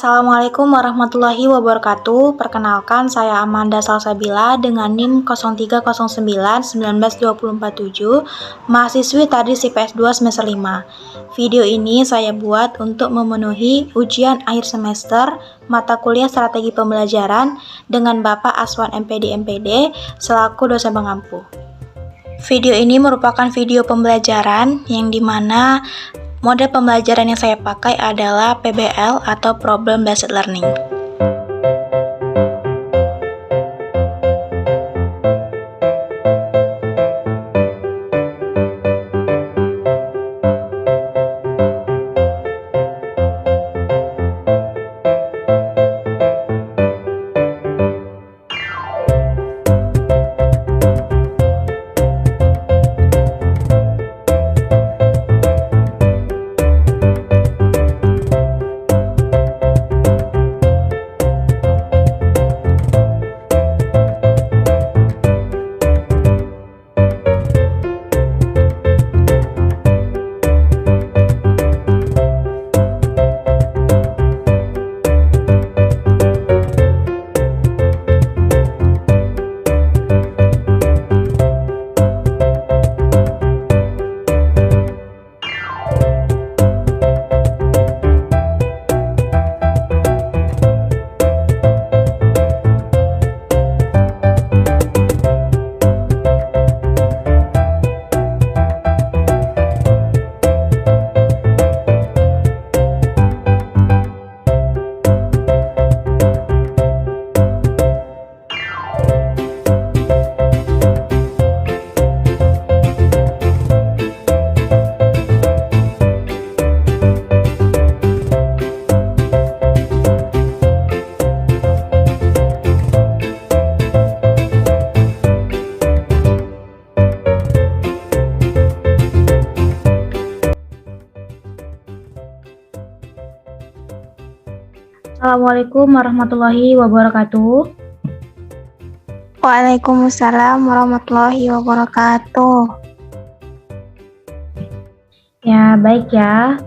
Assalamualaikum warahmatullahi wabarakatuh. Perkenalkan, saya Amanda Salsabila dengan NIM 0309192047, mahasiswi Tadris IPS 2 semester 5. Video ini saya buat untuk memenuhi ujian akhir semester mata kuliah strategi pembelajaran dengan Bapak Aswan MPD selaku dosen pengampu. Video ini merupakan video pembelajaran yang dimana model pembelajaran yang saya pakai adalah PBL atau Problem Based Learning. Assalamualaikum warahmatullahi wabarakatuh. Waalaikumsalam warahmatullahi wabarakatuh. Ya, baik ya.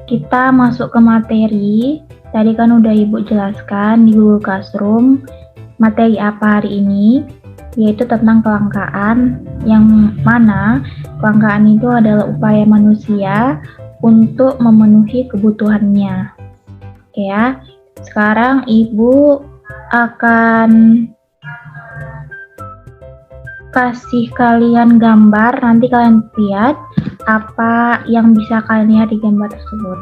Kita masuk ke materi. Tadi kan udah Ibu jelaskan di Google Classroom materi apa hari ini, yaitu tentang kelangkaan, yang mana kelangkaan itu adalah upaya manusia untuk memenuhi kebutuhannya. Oke ya. Sekarang Ibu akan kasih kalian gambar, nanti kalian lihat apa yang bisa kalian lihat di gambar tersebut.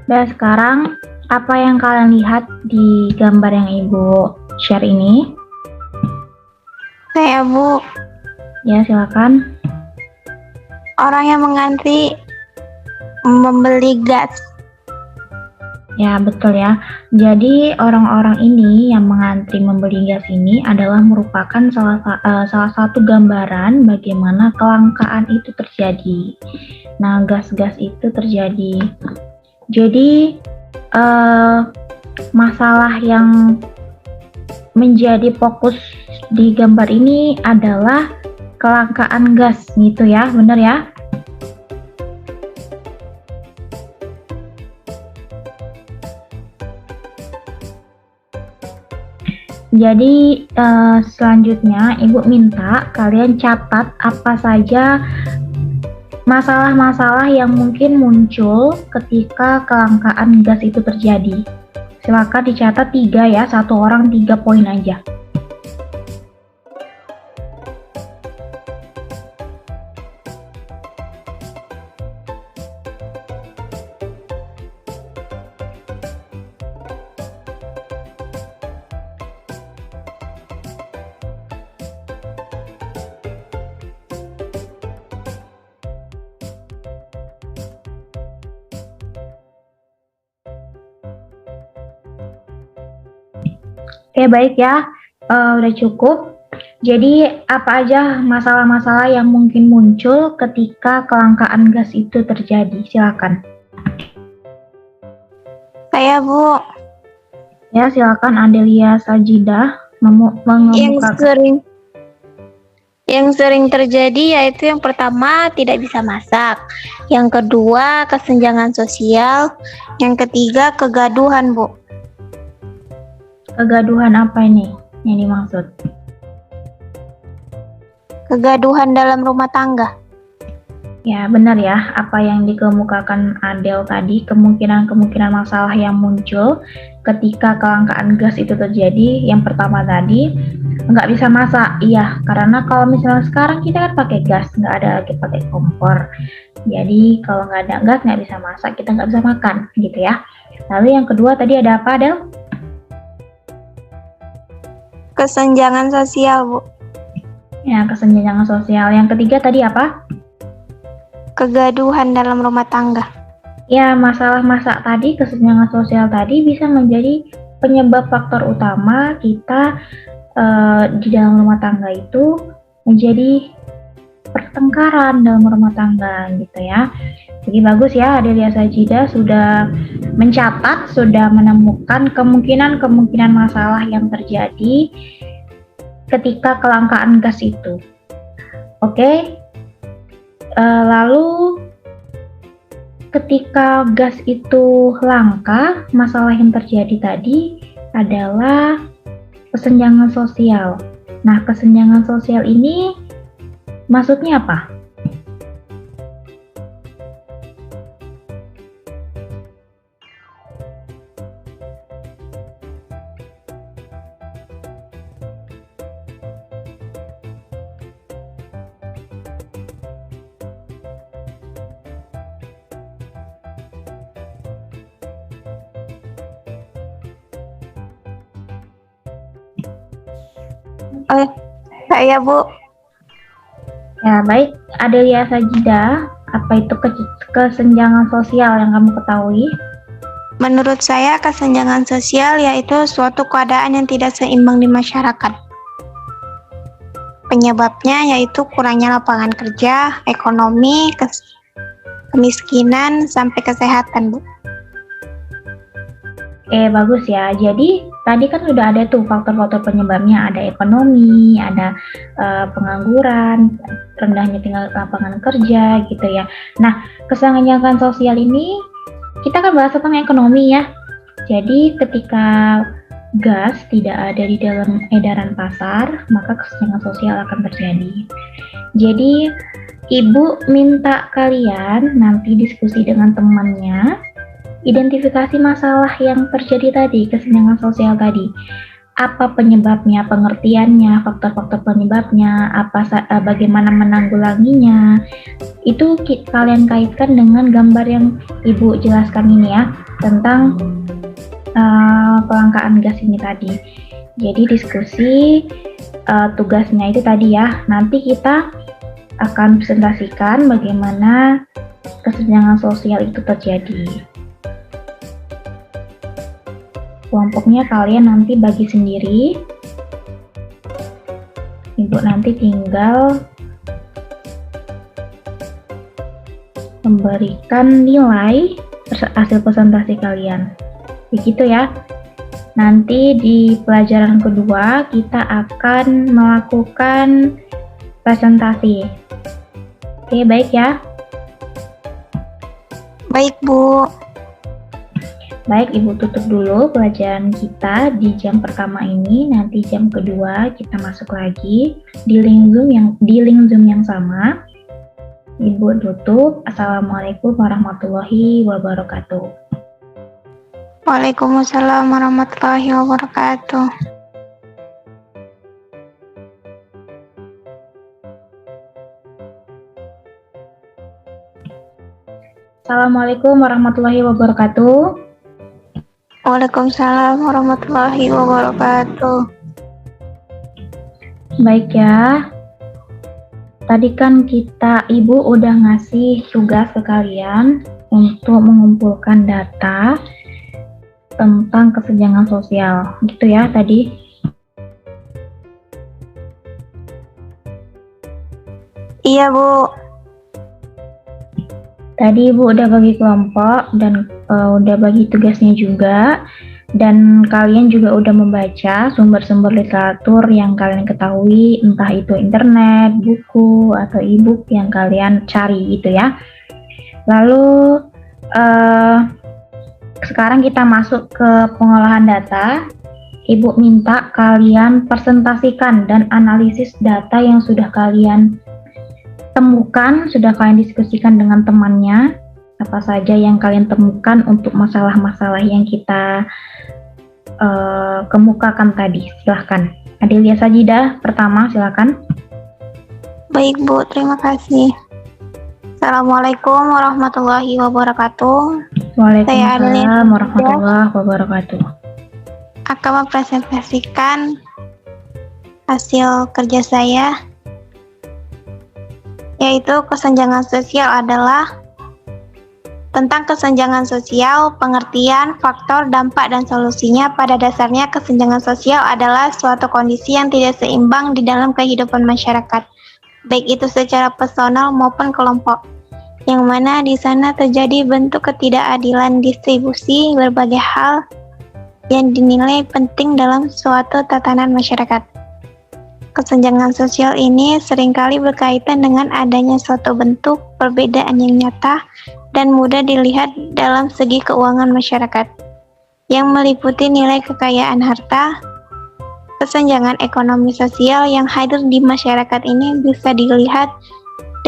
Dan sekarang, apa yang kalian lihat di gambar yang Ibu share ini? Saya Bu, Ya, silakan. orang yang mengantri membeli gas. Ya, betul ya. Jadi, orang-orang ini yang mengantri membeli gas ini adalah merupakan salah satu gambaran bagaimana kelangkaan itu terjadi. Nah, gas-gas itu terjadi. Jadi, masalah yang menjadi fokus di gambar ini adalah kelangkaan gas, gitu ya, bener ya? Jadi, selanjutnya Ibu minta kalian catat apa saja masalah-masalah yang mungkin muncul ketika kelangkaan gas itu terjadi. Silakan dicatat 3 ya, satu orang 3 poin aja. Oke, baik ya. Udah cukup. Jadi apa aja masalah-masalah yang mungkin muncul ketika kelangkaan gas itu terjadi? Silakan. Saya Bu, Ya, silakan Adelia Sajidah yang mengemukakan. sering terjadi yaitu yang pertama tidak bisa masak, yang kedua kesenjangan sosial, yang ketiga kegaduhan Bu. Kegaduhan apa ini yang dimaksud? Kegaduhan dalam rumah tangga. Ya, benar ya, apa yang dikemukakan Adel tadi, kemungkinan-kemungkinan masalah yang muncul ketika kelangkaan gas itu terjadi. Yang pertama tadi, nggak bisa masak. Iya, karena kalau misalnya sekarang kita kan pakai gas, nggak ada lagi pakai kompor. Jadi, kalau nggak ada gas, nggak bisa masak, kita nggak bisa makan, gitu ya. Lalu yang kedua tadi ada apa, Adel? Kesenjangan sosial Bu. Ya, kesenjangan sosial. Yang ketiga tadi apa? Kegaduhan dalam rumah tangga. Ya, masalah masak tadi, kesenjangan sosial tadi bisa menjadi penyebab faktor utama kita di dalam rumah tangga itu menjadi pertengkaran dalam rumah tangga gitu ya. Jadi bagus ya, Adelia Sajida sudah mencatat, sudah menemukan kemungkinan-kemungkinan masalah yang terjadi ketika kelangkaan gas itu. Oke. Lalu ketika gas itu langka, masalah yang terjadi tadi adalah kesenjangan sosial. Nah, kesenjangan sosial ini maksudnya apa? Saya Bu, Ya, baik. Adelia Sajida, apa itu kesenjangan sosial yang kamu ketahui? menurut saya kesenjangan sosial yaitu suatu keadaan yang tidak seimbang di masyarakat. Penyebabnya yaitu kurangnya lapangan kerja, ekonomi, kemiskinan, sampai kesehatan Bu. Bagus ya. Jadi tadi kan sudah ada tuh faktor-faktor penyebabnya, ada ekonomi, ada pengangguran, rendahnya tinggal lapangan kerja gitu ya. Nah, kesenjangan sosial ini kita kan bahas tentang ekonomi ya. Jadi ketika gas tidak ada di dalam edaran pasar, maka kesenjangan sosial akan terjadi. Jadi Ibu minta kalian nanti diskusi dengan temannya, identifikasi masalah yang terjadi tadi, kesenjangan sosial tadi. Apa penyebabnya, pengertiannya, faktor-faktor penyebabnya, bagaimana menanggulanginya. Itu kalian kaitkan dengan gambar yang Ibu jelaskan ini ya, tentang kelangkaan gas ini tadi. Jadi diskusi tugasnya itu tadi ya, nanti kita akan presentasikan bagaimana kesenjangan sosial itu terjadi. Kelompoknya kalian nanti bagi sendiri. Ibu nanti tinggal memberikan nilai hasil presentasi kalian. Begitu ya. Nanti di pelajaran kedua kita akan melakukan presentasi. Oke, baik ya. Baik Bu. Baik, Ibu tutup dulu pelajaran kita di jam pertama ini. Nanti jam kedua kita masuk lagi di link Zoom yang sama. Ibu tutup. Assalamualaikum warahmatullahi wabarakatuh. Waalaikumsalam warahmatullahi wabarakatuh. Assalamualaikum warahmatullahi wabarakatuh. Waalaikumsalam warahmatullahi wabarakatuh. Baik ya. Tadi kan Ibu udah ngasih tugas ke kalian untuk mengumpulkan data tentang kesenjangan sosial. Gitu ya tadi. Iya, Bu. Tadi Ibu udah bagi kelompok dan udah bagi tugasnya juga. Dan kalian juga udah membaca sumber-sumber literatur yang kalian ketahui, entah itu internet, buku, atau e-book yang kalian cari gitu ya. Lalu sekarang kita masuk ke pengolahan data. Ibu minta kalian presentasikan dan analisis data yang sudah kalian temukan, sudah kalian diskusikan dengan temannya, apa saja yang kalian temukan untuk masalah-masalah yang kita kemukakan tadi. Silahkan. Adelia Sajidah pertama, silakan. Baik, Bu. Terima kasih. Assalamualaikum warahmatullahi wabarakatuh. Waalaikumsalam warahmatullahi wabarakatuh. Akan mempresentasikan hasil kerja saya, yaitu kesenjangan sosial adalah tentang kesenjangan sosial, pengertian, faktor, dampak, dan solusinya. Pada dasarnya, kesenjangan sosial adalah suatu kondisi yang tidak seimbang di dalam kehidupan masyarakat, baik itu secara personal maupun kelompok, yang mana di sana terjadi bentuk ketidakadilan distribusi berbagai hal yang dinilai penting dalam suatu tatanan masyarakat. Kesenjangan sosial ini seringkali berkaitan dengan adanya suatu bentuk perbedaan yang nyata dan mudah dilihat dalam segi keuangan masyarakat, yang meliputi nilai kekayaan harta. Kesenjangan ekonomi sosial yang hadir di masyarakat ini bisa dilihat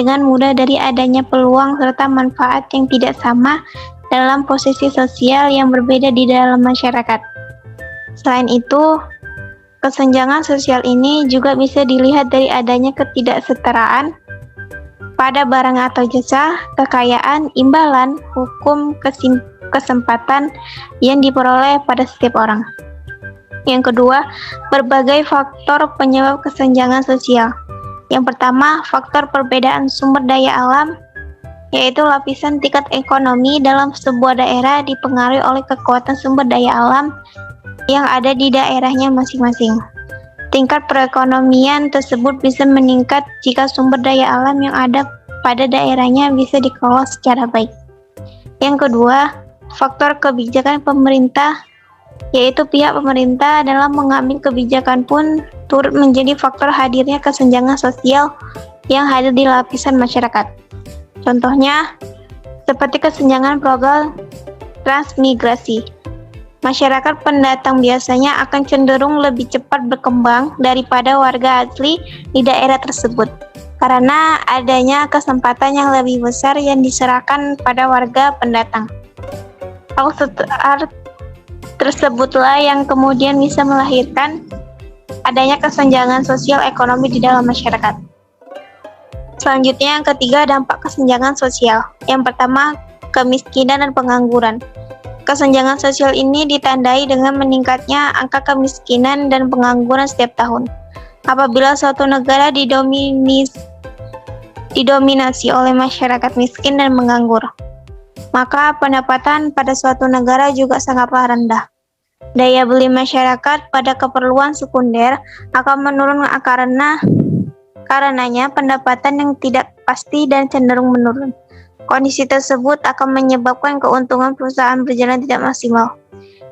dengan mudah dari adanya peluang serta manfaat yang tidak sama dalam posisi sosial yang berbeda di dalam masyarakat. Selain itu, kesenjangan sosial ini juga bisa dilihat dari adanya ketidaksetaraan pada barang atau jasa, kekayaan, imbalan, hukum, kesempatan yang diperoleh pada setiap orang. Yang kedua, berbagai faktor penyebab kesenjangan sosial. Yang pertama, faktor perbedaan sumber daya alam, yaitu lapisan tingkat ekonomi dalam sebuah daerah dipengaruhi oleh kekuatan sumber daya alam yang ada di daerahnya masing-masing. Tingkat perekonomian tersebut bisa meningkat jika sumber daya alam yang ada pada daerahnya bisa dikelola secara baik. Yang kedua, faktor kebijakan pemerintah, yaitu pihak pemerintah dalam mengambil kebijakan pun turut menjadi faktor hadirnya kesenjangan sosial yang hadir di lapisan masyarakat. Contohnya, seperti kesenjangan program transmigrasi. Masyarakat pendatang biasanya akan cenderung lebih cepat berkembang daripada warga asli di daerah tersebut, karena adanya kesempatan yang lebih besar yang diserahkan pada warga pendatang. Hal tersebutlah yang kemudian bisa melahirkan adanya kesenjangan sosial ekonomi di dalam masyarakat. Selanjutnya, yang ketiga, dampak kesenjangan sosial. Yang pertama, kemiskinan dan pengangguran. Kesenjangan sosial ini ditandai dengan meningkatnya angka kemiskinan dan pengangguran setiap tahun. Apabila suatu negara didominasi oleh masyarakat miskin dan menganggur, maka pendapatan pada suatu negara juga sangatlah rendah. Daya beli masyarakat pada keperluan sekunder akan menurun karenanya pendapatan yang tidak pasti dan cenderung menurun. Kondisi tersebut akan menyebabkan keuntungan perusahaan berjalan tidak maksimal.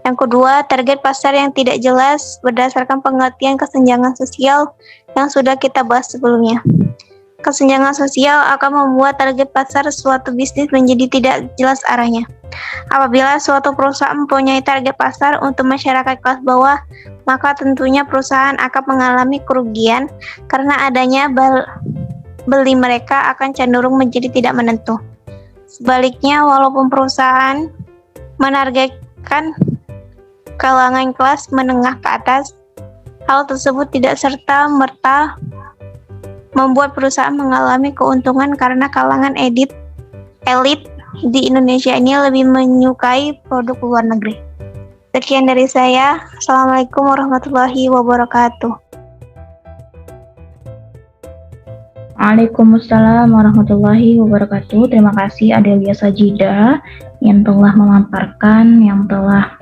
Yang kedua, target pasar yang tidak jelas berdasarkan pengertian kesenjangan sosial yang sudah kita bahas sebelumnya. Kesenjangan sosial akan membuat target pasar suatu bisnis menjadi tidak jelas arahnya. Apabila suatu perusahaan mempunyai target pasar untuk masyarakat kelas bawah, maka tentunya perusahaan akan mengalami kerugian karena adanya beli mereka akan cenderung menjadi tidak menentu. Sebaliknya, walaupun perusahaan menargetkan kalangan kelas menengah ke atas, hal tersebut tidak serta-merta membuat perusahaan mengalami keuntungan karena kalangan elit di Indonesia ini lebih menyukai produk luar negeri. Sekian dari saya. Assalamualaikum warahmatullahi wabarakatuh. Waalaikumsalam warahmatullahi wabarakatuh. Terima kasih Adelia Sajidah yang telah memaparkan, yang telah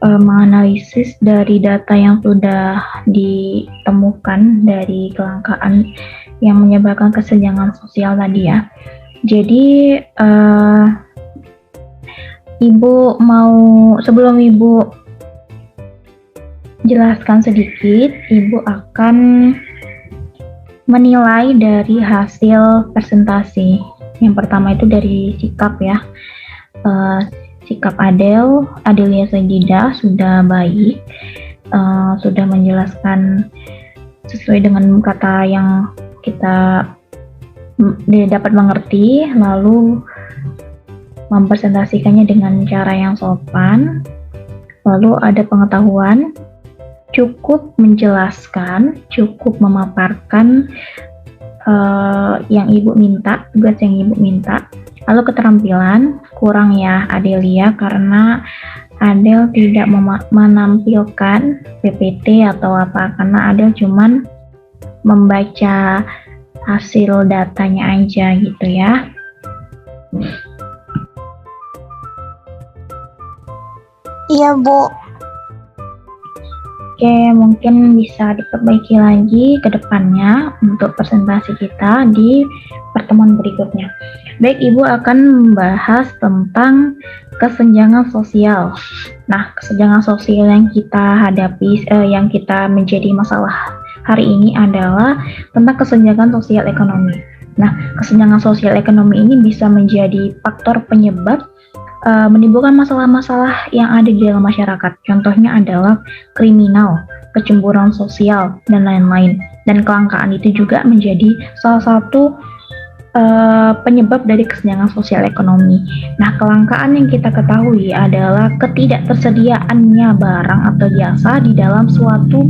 menganalisis dari data yang sudah ditemukan dari kelangkaan yang menyebabkan kesenjangan sosial tadi ya. Jadi sebelum Ibu jelaskan sedikit, Ibu akan menilai dari hasil presentasi. Yang pertama itu dari sikap ya. Sikap Adelia Sajidah sudah baik, sudah menjelaskan sesuai dengan kata yang kita dapat mengerti, lalu mempresentasikannya dengan cara yang sopan, lalu ada pengetahuan, cukup menjelaskan, cukup memaparkan yang Ibu minta, tugas yang Ibu minta. Lalu keterampilan, kurang ya Adelia, karena Adel tidak menampilkan PPT atau apa, karena Adel cuman membaca hasil datanya aja gitu ya. Iya, Bu. Oke, mungkin bisa diperbaiki lagi ke depannya untuk presentasi kita di pertemuan berikutnya. Baik, Ibu akan membahas tentang kesenjangan sosial. Nah, kesenjangan sosial yang kita hadapi, yang kita menjadi masalah hari ini adalah tentang kesenjangan sosial ekonomi. Nah, kesenjangan sosial ekonomi ini bisa menjadi faktor penyebab menimbulkan masalah-masalah yang ada di dalam masyarakat. Contohnya adalah kriminal, kecemburuan sosial, dan lain-lain. Dan kelangkaan itu juga menjadi salah satu penyebab dari kesenjangan sosial ekonomi. Nah, kelangkaan yang kita ketahui adalah ketidaktersediaannya barang atau jasa di dalam suatu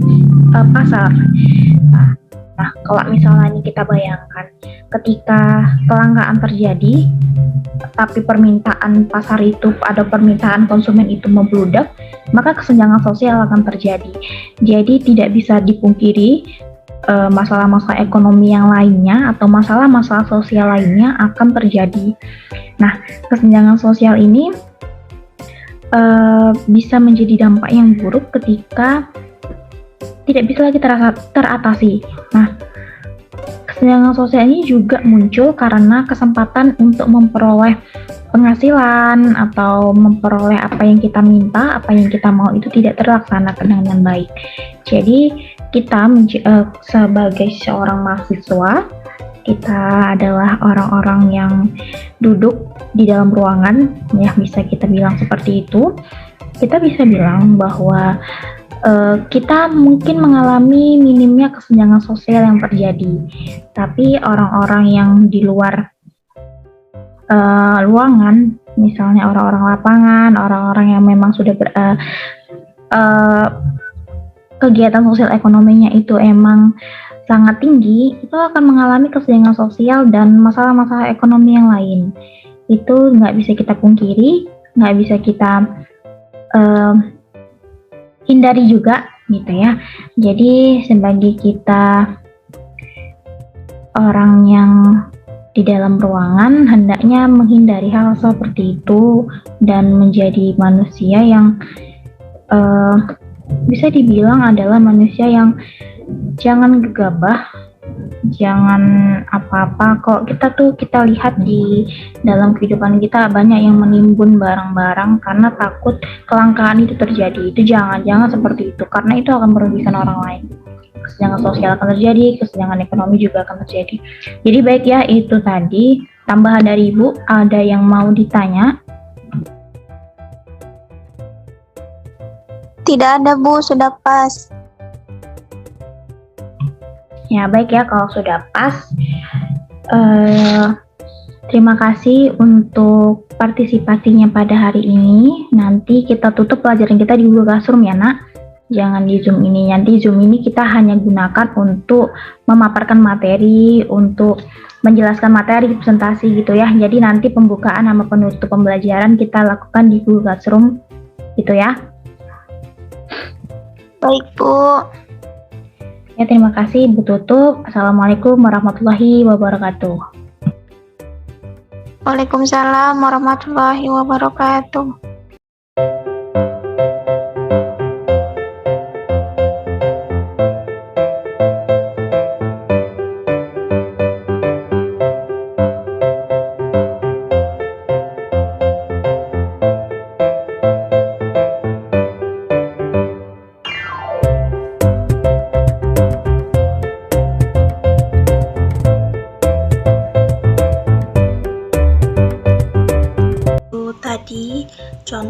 pasar. Nah, kalau misalnya ini kita bayangkan, ketika kelangkaan terjadi, tapi permintaan pasar itu, ada permintaan konsumen itu membludak, maka kesenjangan sosial akan terjadi. Jadi tidak bisa dipungkiri masalah-masalah ekonomi yang lainnya atau masalah-masalah sosial lainnya akan terjadi. Nah, kesenjangan sosial ini bisa menjadi dampak yang buruk ketika tidak bisa lagi teratasi. Nah, kesenjangan sosial ini juga muncul karena kesempatan untuk memperoleh penghasilan atau memperoleh apa yang kita minta, apa yang kita mau itu tidak terlaksanakan dengan baik. Jadi kita sebagai seorang mahasiswa, kita adalah orang-orang yang duduk di dalam ruangan, ya bisa kita bilang seperti itu. Kita bisa bilang bahwa kita mungkin mengalami minimnya kesenjangan sosial yang terjadi, tapi orang-orang yang di luar ruangan, misalnya orang-orang lapangan, orang-orang yang memang sudah kegiatan sosial ekonominya itu emang sangat tinggi, itu akan mengalami kesenjangan sosial dan masalah-masalah ekonomi yang lain. Itu nggak bisa kita pungkiri, nggak bisa kita hindari juga gitu ya. Jadi sebagai kita orang yang di dalam ruangan hendaknya menghindari hal seperti itu dan menjadi manusia yang bisa dibilang adalah manusia yang jangan gegabah, jangan apa-apa. Kok kita lihat di dalam kehidupan kita banyak yang menimbun barang-barang karena takut kelangkaan itu terjadi. Itu jangan seperti itu, karena itu akan merugikan orang lain. Kesenjangan sosial akan terjadi, kesenjangan ekonomi juga akan terjadi. Jadi baik ya, itu tadi tambahan dari Ibu. Ada yang mau ditanya? Tidak ada, Bu, sudah pas. Ya baik ya, kalau sudah pas. Terima kasih untuk partisipasinya pada hari ini. Nanti kita tutup pelajaran kita di Google Classroom ya nak. Jangan di Zoom ini. Nanti Zoom ini kita hanya gunakan untuk memaparkan materi, untuk menjelaskan materi presentasi gitu ya. Jadi nanti pembukaan sama penutup pembelajaran kita lakukan di Google Classroom gitu ya. Baik, Bu. Ya, terima kasih Ibu tutup. Assalamualaikum warahmatullahi wabarakatuh. Waalaikumsalam warahmatullahi wabarakatuh.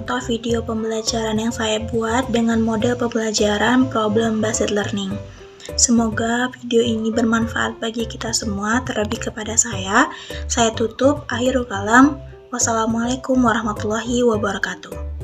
contoh video pembelajaran yang saya buat dengan model pembelajaran problem based learning. Semoga video ini bermanfaat bagi kita semua, terlebih kepada saya. Saya tutup, akhirul kalam. Wassalamualaikum warahmatullahi wabarakatuh.